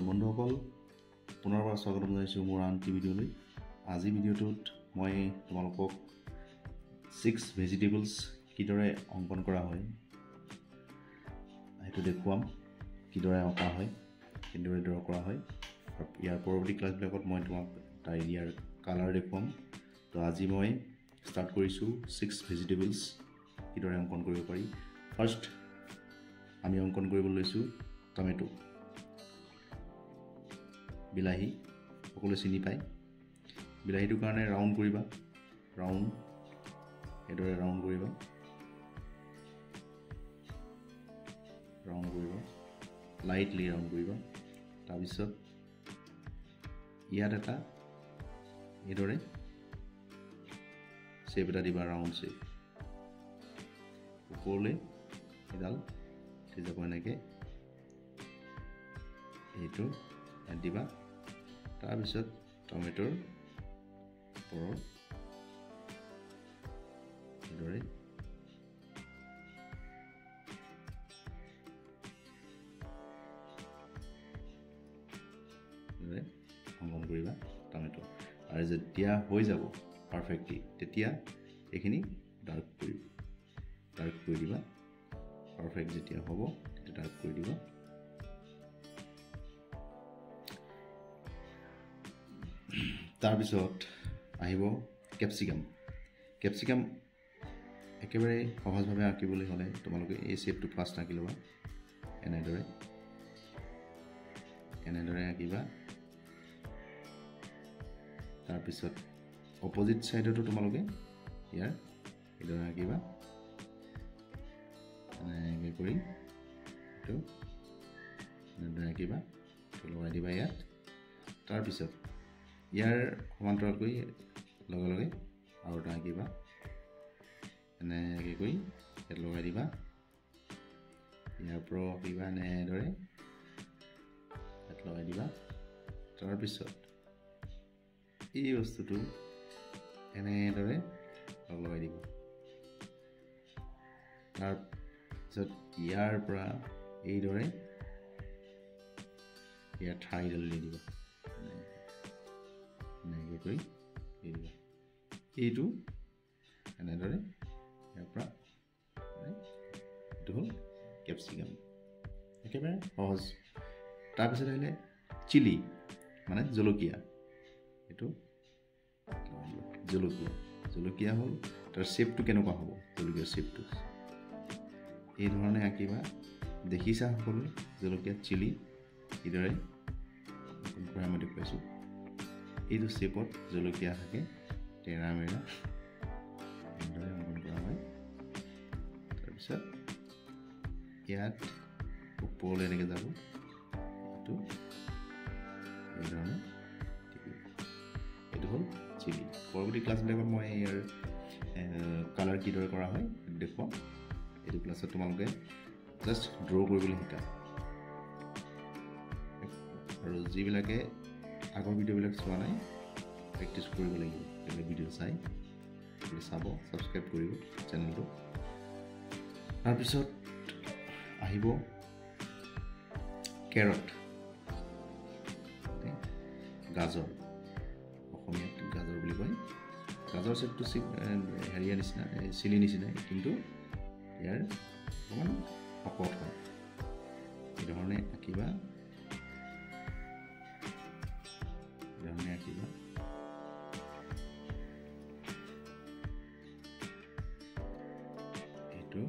তো বন্ধুসকল পুনৰবাৰ স্বাগতম জনাইছোঁ মোৰ আনটি ভিডিঅ'লৈ। আজি ভিডিঅ'টোত মই তোমালোকক 6 ভেজিটেবলছ কিদৰে অংকন কৰা হয় সেইটো দেখুৱাম, কিদৰে অঁকা হয়, কিদৰে ড্ৰ কৰা হয়। ইয়াৰ পৰৱৰ্তী ক্লাছবিলাকত মই তোমাক তাৰ ইয়াৰ কালাৰ দেখুৱাম। তো আজি মই ষ্টাৰ্ট কৰিছোঁ 6 ভেজিটেবলছ কিদৰে অংকন কৰিব পাৰি। ফাৰ্ষ্ট আমি অংকন কৰিবলৈ লৈছোঁ টমেটো, বিলাহী। সকলোৱে চিনি পায়। বিলাহীটোৰ কাৰণে ৰাউণ্ড কৰিবা, এইদৰে ৰাউণ্ড কৰিবা, লাইটলি ৰাউণ্ড কৰিবা। তাৰপিছত ইয়াত এটা এইদৰে শ্বেপ এটা দিবা, ৰাউণ্ড শ্বেপ। ওপৰলৈ এডাল উঠি যাব এনেকৈ, এইটো ইয়াত দিবা। তাৰপিছত টমেটোৰ ওপৰত এইদৰে অংকন কৰিবা টমেটো। আৰু যেতিয়া হৈ যাব পাৰফেক্টলি, তেতিয়া এইখিনি ডাৰ্ক কৰি দিবা। পাৰফেক্ট যেতিয়া হ'ব তেতিয়া ডাৰ্ক কৰি দিবা। তাৰপিছত আহিব কেপচিকাম একেবাৰে সহজভাৱে আঁকিবলৈ হ'লে তোমালোকে এই শ্বেপটো ফাৰ্ষ্ট আঁকি ল'বা। এনেদৰে আঁকিবা। তাৰপিছত অপজিট ছাইডতো তোমালোকে ইয়াৰ এইদৰে আঁকিবা। এনেকৈ কৰি এইটো এনেদৰে আঁকিবা, লগাই দিবা ইয়াত। তাৰপিছত ইয়াৰ সমান্তৰালকৈ লগে লগে আৰু এটা আঁকিবা। এনেকৈ কৰি ইয়াত লগাই দিবা। ইয়াৰ পৰা আঁকিবা এনেদৰে ইয়াত লগাই দিবা। তাৰপিছত এই বস্তুটো এনেদৰে লগাই দিবা। তাৰপিছত ইয়াৰ পৰা এইদৰে ইয়াৰ ঠাইডাল দি দিবা। এনেকৈ কৰি দি দিবা। এইটো এনেদৰে ইয়াৰ পৰা এইটো হ'ল কেপচিকাম, একেবাৰে সহজ। তাৰপিছত আহিলে চিলি, মানে জলকীয়া। এইটো জলকীয়া হ'ল। তাৰ শ্বেপটো কেনেকুৱা হ'ব? জলকীয়াৰ শ্বেপটো এই ধৰণে আঁকিবা। দেখিছা সকলোৱে জলকীয়া চিলি কিদৰে মই দেখুৱাইছোঁ। এইটো শ্বেপত জলকীয়া থাকে, টেৰা মেৰা এনেদৰে অংকন কৰা হয়। তাৰপিছত ইয়াত ওপৰলৈ এনেকৈ যাব, এইটো এইধৰণে। এইটো হ'ল চিলি। পৰৱৰ্তী ক্লাছবিলাকত মই ইয়াৰ কালাৰ কিদৰে কৰা হয় দেখুৱাম। এইটো ক্লাছত তোমালোকে জাষ্ট ড্ৰ' কৰিবলৈ শিকা। আৰু যিবিলাকে আগৰ ভিডিঅ'বিলাক চোৱা নাই, প্ৰেক্টিছ কৰিব লাগিব। এইবিলাক ভিডিঅ' চাব, ছাবস্ক্ৰাইব কৰিব চেনেলটো। তাৰপিছত আহিব কেৰট, গাজৰ। অসমীয়াত গাজৰ বুলি কয়। গাজৰ শ্বেপটো হেৰিয়াৰ নিচিনা, চিলি নিচিনাই, কিন্তু ইয়াৰ অকণমান শকত হয়। এইধৰণে আঁকিবা। এইটো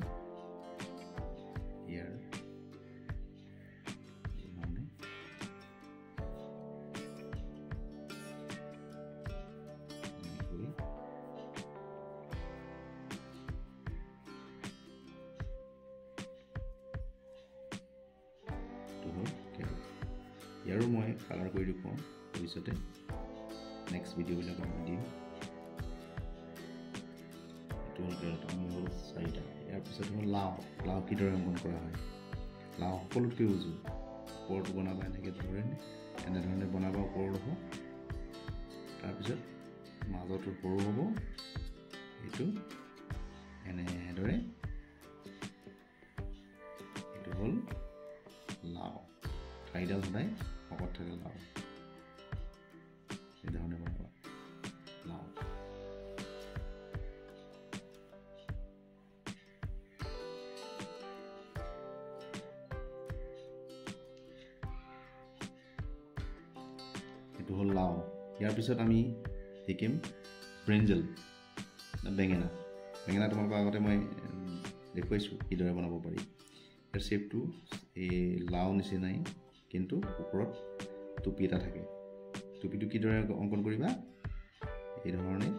ইয়াৰ ইয়াৰো মই কালাৰ কৰি দেখুৱাম ভৱিষ্যতে, নেক্সট ভিডিঅ'বিলাকত মই দিম। এইটো হ'ল কেৰট, আমি হ'ল 4টা। ইয়াৰ পিছত হ'ল লাও কিদৰে অংকন কৰা হয়। লাও সকলোতকৈ উজু। ওপৰটো বনাবা এনেধৰণে বনাবা, ওপৰত হ'ব। তাৰপিছত মাজতো সৰু হ'ব। এইটো এনেদৰে, এইটো হ'ল লাও। ঠাইডাল সদায় শকত থাকে লাও এই ধৰণে বনাবা লাও এইটো হ'ল লাও ইয়াৰ পিছত আমি শিকিম ব্ৰিঞ্জল বেঙেনা বেঙেনা তোমালোকৰ আগতে মই দেখুৱাইছোঁ কিদৰে বনাব পাৰি ইয়াৰ শ্বেপটো এই লাও নিচিনাই কিন্তু ওপৰত টুপি এটা থাকে টুপিটো কিদৰে অংকন কৰিবা এই ধৰণে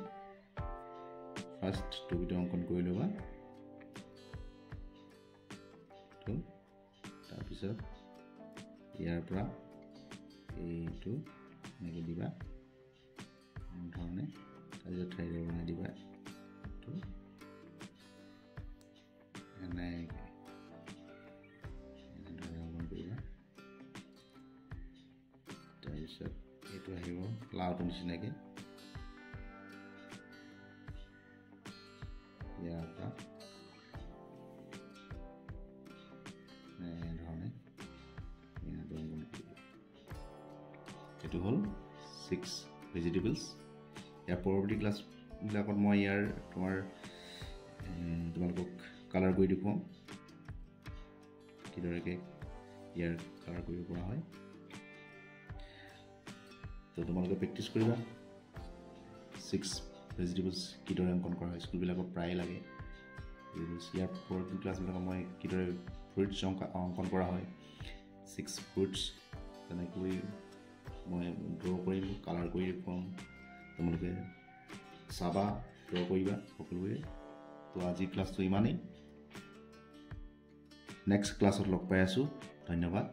ফাৰ্ষ্ট টুপিটো অংকন কৰি ল'বা তাৰপিছত ইয়াৰ পৰা এইটো এনেকৈ দিবা ধৰণে তাৰপিছত ঠাইৰে বনাই দিবা তাৰপিছত এইটো আহিব লাওটো নিচিনাকৈ ইয়াৰ পৰা এনেধৰণে এইটো হ'ল 6 ভেজিটেবলছ ইয়াৰ পৰৱৰ্তী ক্লাছবিলাকত মই ইয়াৰ তোমালোকক কালাৰ কৰি দেখুৱাম কিদৰেকৈ ইয়াৰ কালাৰ কৰিব পৰা হয় তো তোমালোকে প্ৰেক্টিছ কৰিবা 6 ভেজিটেবলছ কিদৰে অংকন কৰা হয় স্কুলবিলাকত প্ৰায়ে লাগে ইয়াৰ পৰৱৰ্তী ক্লাছবিলাকত মই কিদৰে ফ্ৰুইটছ অংকন কৰা হয় 6 ফ্ৰুইটছ তেনেকৈ মই ড্ৰ কৰিম কালাৰ কৰি দেখুৱাম তোমালোকে চাবা ড্ৰ কৰিবা সকলোৱে তো আজি ক্লাছটো ইমানেই নেক্সট ক্লাছত লগ পাই আছোঁ ধন্যবাদ